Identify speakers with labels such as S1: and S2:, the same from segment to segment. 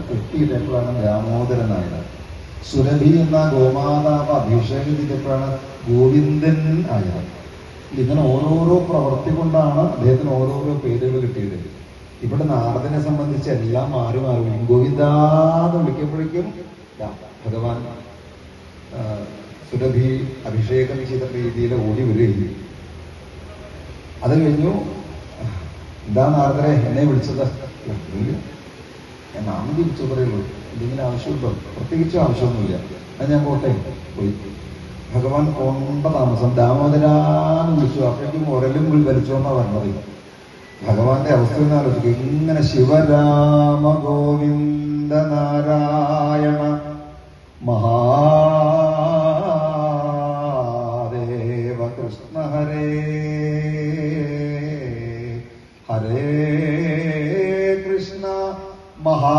S1: കെട്ടിയിട്ടപ്പോഴാണ് ദാമോദരനായത്. സുരഭി എന്ന ഗോമാതാവ് അഭിഷേകം ചെയ്തപ്പോഴാണ് ഗോവിന്ദൻ ആയത്. ഇങ്ങനെ ഓരോരോ പ്രവൃത്തി കൊണ്ടാണ് അദ്ദേഹത്തിന് ഓരോരോ പേരുകൾ കിട്ടിയത്. ഇവിടെ നാരദനെ സംബന്ധിച്ച് എല്ലാം മാറി മാറി. ഗോവിന്ദാന്ന് വിളിക്കുമ്പോഴേക്കും ഭഗവാൻ സുരഭി അഭിഷേകം ചെയ്ത രീതിയിൽ ഓടി വരികയും അത് കഴിഞ്ഞു. എന്താ നാരദരെ എന്നെ വിളിച്ചത്? ഞാൻ നാമം തിരിച്ചു പറയുള്ളൂ, എന്തെങ്കിലും ആവശ്യമുണ്ടോ? പ്രത്യേകിച്ച് ആവശ്യമൊന്നുമില്ല, അത് ഞാൻ പോട്ടെ. പോയി ഭഗവാൻ കൊണ്ട താമസം ദാമോദരാന്ന് വിളിച്ചു. അപ്പോഴേക്കും ഒരലും വലിച്ചോന്നാ പറഞ്ഞത്. ഭഗവാന്റെ അവസ്ഥ എന്ന് ആലോചിക്കുക. ഇങ്ങനെ ശിവരാമ ഗോവിന്ദ നാരായണ മഹാദേവ കൃഷ്ണ ഹരേ ഹരേ കൃഷ്ണ മഹാദേവ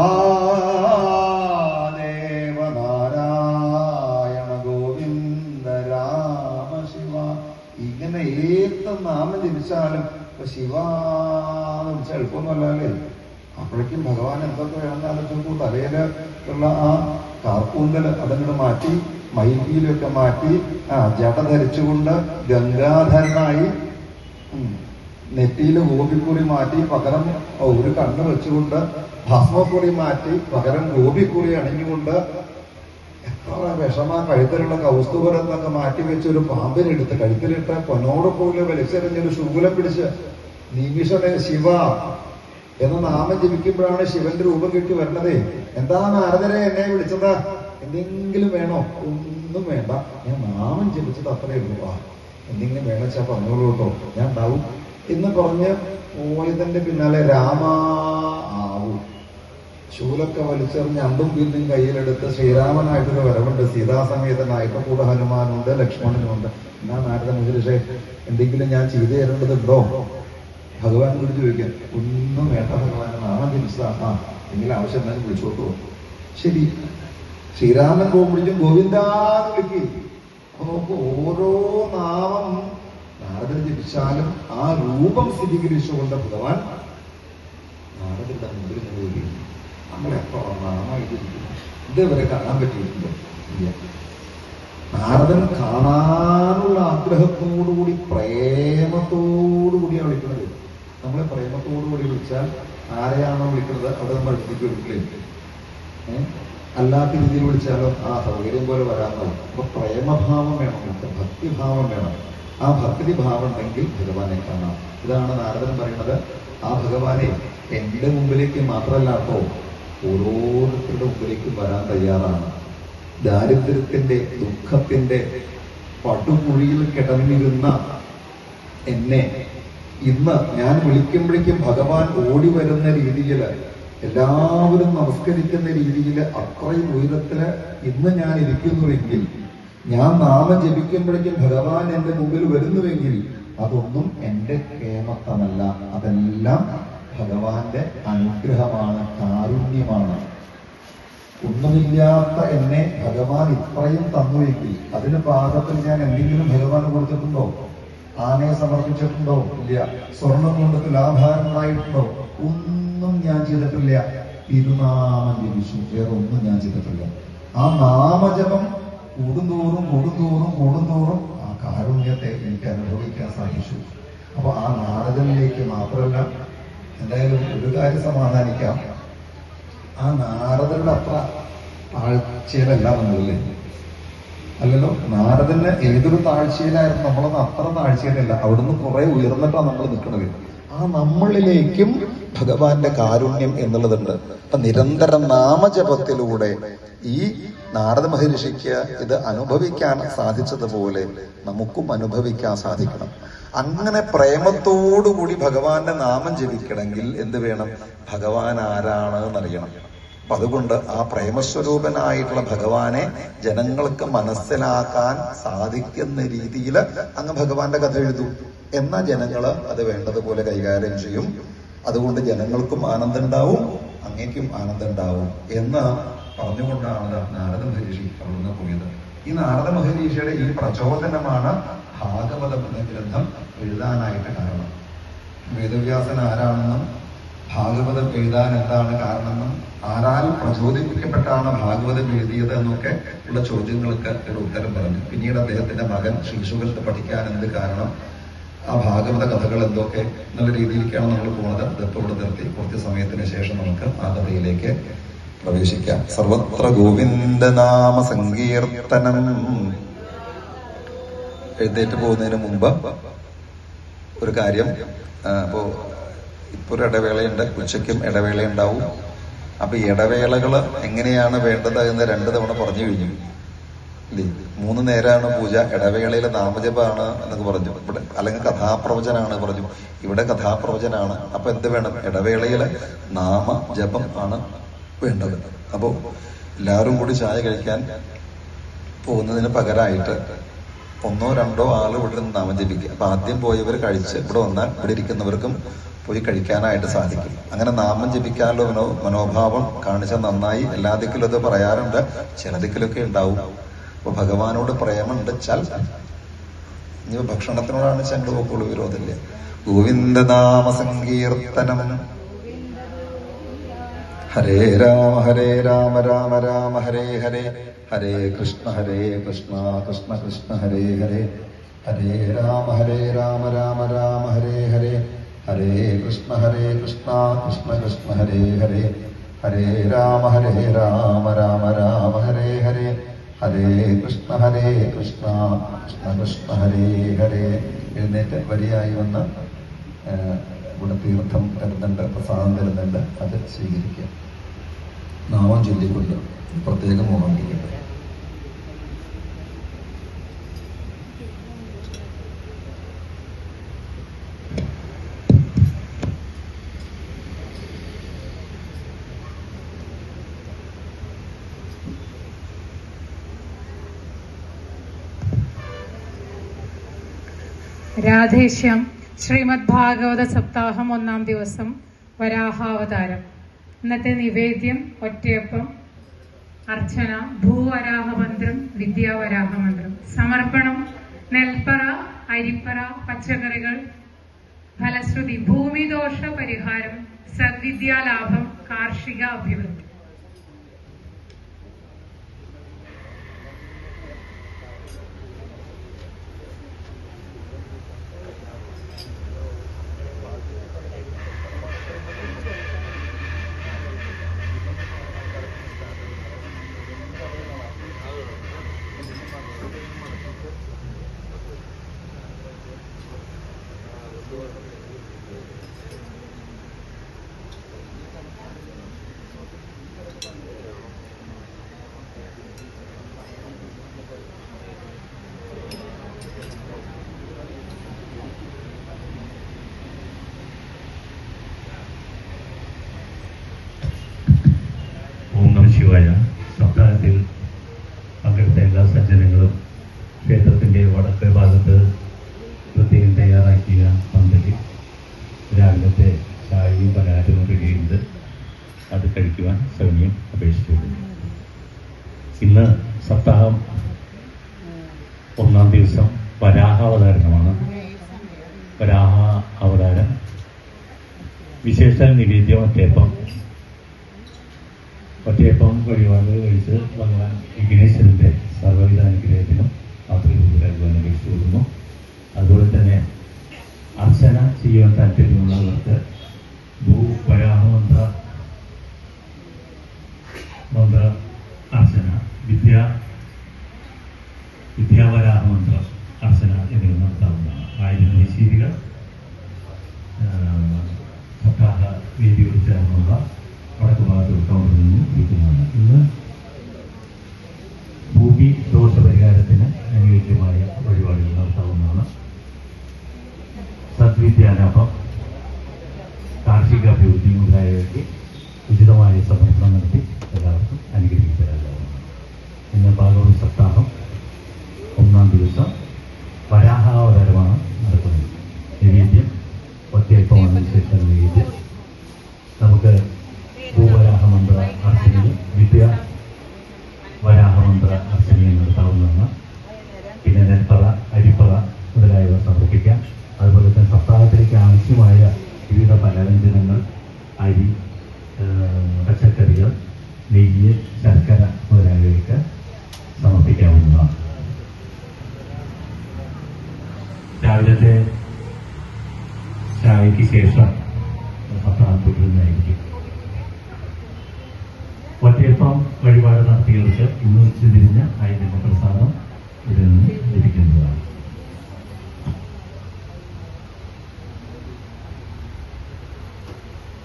S1: നാരായണ ഗോവിന്ദ രാമ ശിവ. ഇങ്ങനെ ഏത് നാമം ജപിച്ചാലും ഇപ്പൊ ശിവാന്ന് വിളിച്ചാൽ എളുപ്പമൊന്നുമല്ലേ. അപ്പോഴേക്കും ഭഗവാൻ എന്തൊക്കെ വേണമെന്ന് ആലോചിച്ചു. തലയില് ഉള്ള ആ കാർക്കൂന്തൽ അതങ്ങോട്ട് മാറ്റി, മൈൽപീലൊക്കെ മാറ്റി, ജട ധരിച്ചുകൊണ്ട് ഗംഗാധരനായി, നെറ്റിയില് ഗോപിക്കുറി മാറ്റി പകരം ഒരു കണ്ണ് വെച്ചുകൊണ്ട്, ഭസ്മക്കുറി മാറ്റി പകരം ഗോപിക്കുറി അണിഞ്ഞുകൊണ്ട്, എത്ര വിഷമ കഴുത്തിലുള്ള കൗസ്തുഭരത്തൊക്കെ മാറ്റി വെച്ച് ഒരു പാമ്പിനെടുത്ത് കഴുത്തിലിട്ട് പൊന്നോട് പോലെ വലിച്ചെറിഞ്ഞൊരു ശൂലം പിടിച്ച് നിമിഷമേ ശിവ എന്ന നാമം ജപിക്കുമ്പോഴാണ് ശിവന്റെ രൂപം കിട്ടി വരണതേ. എന്താ നാരദരെ എന്നെ വിളിച്ചത്? എന്തെങ്കിലും വേണോ? ഒന്നും വേണ്ട, ഞാൻ നാമം ജപിച്ചത് അത്രയേ ഉള്ളൂ. എന്തെങ്കിലും വേണച്ചാ പറഞ്ഞോളൂ കേട്ടോ, ഞാൻ ഉണ്ടാവും എന്ന് പറഞ്ഞ് പോയതിന്റെ പിന്നാലെ രാമ ആവൂ. ശൂലൊക്കെ വലിച്ചെറിഞ്ഞ് അണ്ടും പിന്നും കയ്യിലെടുത്ത് ശ്രീരാമനായിട്ടൊരു വരവുണ്ട്. സീതാസമേതനായിട്ട് കൂടെ ഹനുമാനുണ്ട്, ലക്ഷ്മണനുണ്ട്. എന്നാ നാരദ മഹർഷേ എന്തെങ്കിലും ഞാൻ ചെയ്തു തരേണ്ടതുണ്ടോ? ഭഗവാൻ വിളിച്ചു ചോദിക്കാൻ. ഒന്നും വേണ്ട ഭഗവാൻ, നാമം ജപിച്ചതാ. എന്തെങ്കിലും ആവശ്യം എന്നാലും വിളിച്ചോട്ടോ. ശരി, ശ്രീരാമൻ വിളിച്ചും ഗോവിന്ദാന്ന് വിളിക്കും. അപ്പൊ നമുക്ക് ഓരോ നാമം നാരദൻ ജപിച്ചാലും ആ രൂപം സ്ഥിരീകരിച്ചുകൊണ്ട് ഭഗവാൻ നാരദന്റെ മുമ്പിൽ പോയി നമ്മളെപ്പോ നാമായിട്ട് ഇതുവരെ കാണാൻ പറ്റിയിട്ടുണ്ടോ? ഇല്ല. നാരദൻ കാണാനുള്ള ആഗ്രഹത്തോടുകൂടി പ്രേമത്തോടുകൂടിയാണ് വിളിക്കുന്നത്. നമ്മളെ പ്രേമത്തോടുകൂടി വിളിച്ചാൽ ആരെയാണോ വിളിക്കുന്നത് അവിടെ നമ്മൾ അടുത്തേക്ക് വിളിക്കില്ലേ. അല്ലാത്ത രീതിയിൽ വിളിച്ചാലോ സൗകര്യം പോലെ വരാമെന്നാവും. അപ്പൊ പ്രേമഭാവം വേണം, ഭക്തിഭാവം വേണം. ആ ഭക്തിഭാവം ഉണ്ടെങ്കിൽ ഭഗവാനെ കാണാം. ഇതാണ് നാരദൻ പറയുന്നത്. ആ ഭഗവാനെ എന്റെ മുമ്പിലേക്ക് മാത്രമല്ല കേട്ടോ, ഓരോരുത്തരുടെ മുമ്പിലേക്കും വരാൻ തയ്യാറാണ്. ദാരിദ്ര്യത്തിന്റെ ദുഃഖത്തിന്റെ പടുകുഴിയിൽ കിടന്നിരുന്ന എന്നെ ഇന്ന് ഞാൻ വിളിക്കുമ്പോഴേക്കും ഭഗവാൻ ഓടി വരുന്ന രീതിയിൽ, എല്ലാവരും നമസ്കരിക്കുന്ന രീതിയിൽ, അത്രയും ഉയരത്തില് ഇന്ന് ഞാൻ ഇരിക്കുന്നുവെങ്കിൽ, ഞാൻ നാമം ജപിക്കുമ്പോഴേക്കും ഭഗവാൻ എന്റെ മുമ്പിൽ വരുന്നുവെങ്കിൽ, അതൊന്നും എന്റെ കേമത്തമല്ല, അതെല്ലാം ഭഗവാന്റെ അനുഗ്രഹമാണ്, കാരുണ്യമാണ്. ഒന്നുമില്ലാത്ത എന്നെ ഭഗവാൻ ഇത്രയും തന്നുവെങ്കിൽ അതിന് പാകത്തിൽ ഞാൻ എന്തെങ്കിലും ഭഗവാന് കൊടുത്തിട്ടുണ്ടോ? ആനയെ സമർപ്പിച്ചിട്ടുണ്ടോ? ഇല്ല. സ്വർണം കൊണ്ട് തുലാഭാരങ്ങളായിട്ടുണ്ടോ? ഒന്നും ഞാൻ ചെയ്തിട്ടില്ല. തിരുനാമം ജപിച്ചു, വേറെ ഒന്നും ഞാൻ ചെയ്തിട്ടില്ല. ആ നാമജപം കൂടുന്തോറും കൂടുന്തോറും കൂടുന്തോറും ആ കാരുണ്യത്തെ എനിക്ക് അനുഭവിക്കാൻ സാധിച്ചു. അപ്പൊ ആ നാരദനിലേക്ക് മാത്രമല്ല, എന്തായാലും ഒരു കാര്യം സമാധാനിക്കാം, ആ നാരദരുടെ അത്ര താഴ്ചയിലല്ല നമ്മളല്ലേ. അല്ലല്ലോ, നാരദന് ഏതൊരു താഴ്ചയിലായിരുന്നു, നമ്മളൊന്നും അത്ര താഴ്ചയിലല്ല. അവിടുന്ന് കുറെ ഉയർന്നിട്ടാണ് നമ്മൾ നിൽക്കുന്നത്. ആ നമ്മളിലേക്കും ഭഗവാന്റെ കാരുണ്യം എന്നുള്ളതുണ്ട്. അപ്പൊ നിരന്തര നാമജപത്തിലൂടെ ഈ നാരദ മഹർഷിക്ക് ഇത് അനുഭവിക്കാൻ സാധിച്ചതുപോലെ നമുക്കും അനുഭവിക്കാൻ സാധിക്കണം. അങ്ങനെ പ്രേമത്തോടുകൂടി ഭഗവാന്റെ നാമം ജപിക്കണമെങ്കിൽ എന്ത് വേണം? ഭഗവാൻ ആരാണ് എന്നറിയണം. അപ്പൊ അതുകൊണ്ട് ആ പ്രേമസ്വരൂപനായിട്ടുള്ള ഭഗവാനെ ജനങ്ങൾക്ക് മനസ്സിലാക്കാൻ സാധിക്കുന്ന രീതിയിൽ അങ്ങ് ഭഗവാന്റെ കഥ എഴുതൂ. എന്നാ ജനങ്ങള് അത് വേണ്ടതുപോലെ കൈകാര്യം ചെയ്യും. അതുകൊണ്ട് ജനങ്ങൾക്കും ആനന്ദം ഉണ്ടാവും, അങ്ങേക്കും ആനന്ദം ഉണ്ടാവും എന്ന് പറഞ്ഞുകൊണ്ടാണ് നാരദ മഹർഷി അവിടുന്ന് പോയത്. ഈ നാരദ മഹർഷിയുടെ ഈ പ്രചോദനമാണ് ഭാഗവതം എന്ന ഗ്രന്ഥം എഴുതാനായിട്ട് കാരണം. വേദവ്യാസൻ ആരാണെന്നും ഭാഗവതം എഴുതാൻ എന്താണ് കാരണമെന്നും ആരാൽ പ്രചോദിപ്പിക്കപ്പെട്ടാണ് ഭാഗവതം എഴുതിയത് എന്നൊക്കെ ഉള്ള ചോദ്യങ്ങൾക്ക് ഒരു ഉത്തരം പറഞ്ഞു. പിന്നീട് അദ്ദേഹത്തിന്റെ മകൻ ശ്രീശുഖത്ത് പഠിക്കാൻ എന്ത് കാരണം, ആ ഭാഗവത കഥകൾ എന്തൊക്കെ എന്നുള്ള രീതിയിലേക്കാണ് നമ്മൾ പോകുന്നത്. ഇതോടെ നിർത്തി കുറച്ച് സമയത്തിന് ശേഷം നമുക്ക് ആ കഥയിലേക്ക് പ്രവേശിക്കാം. സർവത്ര ഗോവിന്ദ നാമ സങ്കീർത്തനം. എഴുന്നേറ്റ് പോകുന്നതിന് മുമ്പ് ഒരു കാര്യം, ഇപ്പൊ ഒരു ഇടവേളയുണ്ട്, ഉച്ചയ്ക്കും ഇടവേളയുണ്ടാവും. അപ്പൊ ഇടവേളകൾ എങ്ങനെയാണ് വേണ്ടത് എന്ന് 2 തവണ പറഞ്ഞു കഴിഞ്ഞു ഇല്ലേ. 3 നേരമാണ് പൂജ, ഇടവേളയിൽ നാമജപമാണ് എന്നൊക്കെ പറഞ്ഞു. ഇവിടെ അല്ലെങ്കിൽ കഥാപ്രവചനാണ് പറഞ്ഞു, ഇവിടെ കഥാപ്രവചനാണ്. അപ്പൊ എന്ത് വേണം, ഇടവേളയിൽ നാമജപം ആണ് വേണ്ടത്. അപ്പോ എല്ലാവരും കൂടി ചായ കഴിക്കാൻ പോകുന്നതിന് പകരമായിട്ട് 1 or 2 ആള് ഇവിടെ നിന്ന് നാമം ജപിക്കുക. അപ്പൊ ആദ്യം പോയവർ കഴിച്ച് ഇവിടെ വന്നാൽ ഇവിടെ ഇരിക്കുന്നവർക്കും പോയി കഴിക്കാനായിട്ട് സാധിക്കും. അങ്ങനെ നാമം ജപിക്കാനുള്ള മനോഭാവം കാണിച്ചാൽ നന്നായി. എല്ലാ ദിക്കിലും അത് പറയാറുണ്ട്, ചില ദിക്കിലൊക്കെ ഉണ്ടാവും. അപ്പൊ ഭഗവാനോട് പ്രേമുണ്ട് ചാൽ ഇനി ഭക്ഷണത്തിനോടാണ് ചെണ്ട് പോക്കുള്ളൂ, വിരോധമില്ല. ഗോവിന്ദ നാമ സങ്കീർത്തനം. ഹരേ രാമ രാമ രാമ ഹരേ ഹരേ, ഹരേ കൃഷ്ണ കൃഷ്ണ കൃഷ്ണ ഹരേ ഹരേ, ഹരേ രാമ രാമ രാമ ഹരേ ഹരേ, ഹരേ കൃഷ്ണ കൃഷ്ണ കൃഷ്ണ ഹരേ ഹരേ, ഹരേ രാമ രാമ രാമ ഹരേ ഹരേ, ഹരേ കൃഷ്ണ കൃഷ്ണ കൃഷ്ണ ഹരേ ഹരേ. എഴുന്നേറ്റ് വരിയായി വന്ന് ഇവിടെ തീർത്ഥം തരുന്നുണ്ട്, പ്രസാദം തരുന്നുണ്ട്, അത് സ്വീകരിക്കുക. നാമം ചൊല്ലിക്കൊണ്ട് പ്രത്യേകം ഓർമ്മിപ്പിക്കട്ടെ.
S2: രാധേശ്യം ശ്രീമദ് ഭാഗവത സപ്താഹം 1-ാം ദിവസം വരാഹാവതാരം. ഇന്നത്തെ നിവേദ്യം ഒറ്റയപ്പം, അർച്ചന, ഭൂവരാഹമന്ത്രം, വിദ്യാവരാഹമന്ത്രം. സമർപ്പണം നെൽപ്പറ, അരിപ്പറ, പച്ചക്കറികൾ, ഫലശ്രുതി, ഭൂമിദോഷ പരിഹാരം, സദ്വിദ്യാലാഭം, കാർഷിക അഭിവൃദ്ധി.
S3: സപ്താഹത്തിൽ പങ്കെടുത്ത എല്ലാ സജ്ജനങ്ങളും ക്ഷേത്രത്തിൻ്റെ വടക്ക് ഭാഗത്ത് പ്രത്യേകം തയ്യാറാക്കിയ പന്തലിൽ രാവിലത്തെ ചായയും പലഹാരവും റെഡിയുണ്ട്. അത് കഴിക്കുവാൻ സൗമ്യം അപേക്ഷിച്ചിട്ടുണ്ട്. ഇന്ന് സപ്താഹം 1-ാം ദിവസം വരാഹാവതാരണമാണ്. വരാഹ അവതാരം വിശേഷ നിവേദ്യം ഒറ്റയപ്പം വഴിപാട് കഴിച്ച് ഭഗവാൻ വിഘ്നേശ്വരൻ്റെ സർവ്വവിധ അനുഗ്രഹത്തിനും മാതൃഭൂതരാകുവാൻ അപേക്ഷിച്ചു കൊടുക്കുന്നു. അതുപോലെ തന്നെ അർച്ചന ചെയ്യുവാൻ താല്പര്യമുള്ളവർക്ക് ഭൂവരാഹമന്ത്ര അർച്ചന, വിദ്യാവരാഹമന്ത്ര അർച്ചന എന്നിവ നടത്താവുന്നതാണ്. 1000 നിശീതികൾ സപ്താഹ വേദിയോട് ചേർന്നുള്ള വടക്ക് ഭാഗത്ത് ഉൾക്കൊണ്ടിൽ നിന്നും വിളിക്കുന്നതാണ്. ഇന്ന് ഭൂമി ദോഷ പരിഹാരത്തിന് അനുയോജ്യമായ വഴിപാടുകൾ നടത്താവുന്നതാണ്. സദ്വിദ്യാലാഭം, കാർഷിക അഭിവൃദ്ധി മുതലായവയ്ക്ക് ഉചിതമായ സമർപ്പണം നടത്തി എല്ലാവർക്കും അനുഗ്രഹിക്കലാവുന്നതാണ്. ഇന്ന് ഭാഗവത സപ്താഹം 1-ാം ദിവസം വരാഹാവതാരമാണ് നടക്കുന്നത്. നിവേദ്യം ഒറ്റയപ്പമാണ് വിശേഷ നിവേദ്യം. നമുക്ക് ഭൂവരാഹമന്ത്ര അർച്ചനയും വിദ്യാവരാഹമന്ത്ര അർച്ചനയും നടത്താവുന്നതാണ്. പിന്നെ നെൽപ്പറ, അരിപ്പറ മുതലായവ സമർപ്പിക്കാം. അതുപോലെ തന്നെ സപ്താഹത്തിലേക്ക് ആവശ്യമായ വിവിധ പലവ്യഞ്ജനങ്ങൾ നെയ്യ്, ശർക്കര മുതലായവയൊക്കെ സമർപ്പിക്കാവുന്നതാണ്. രാവിലത്തെ ചായയ്ക്ക് ശേഷം അത്താഴം തുടരുന്നതായിരിക്കും. ഒറ്റയപ്പം വഴിപാട് നടത്തിയവർക്ക് ഇന്ന് ഉച്ചതിരിഞ്ഞ ഐതിഹ്യ പ്രസാദം ഇതിൽ നിന്ന്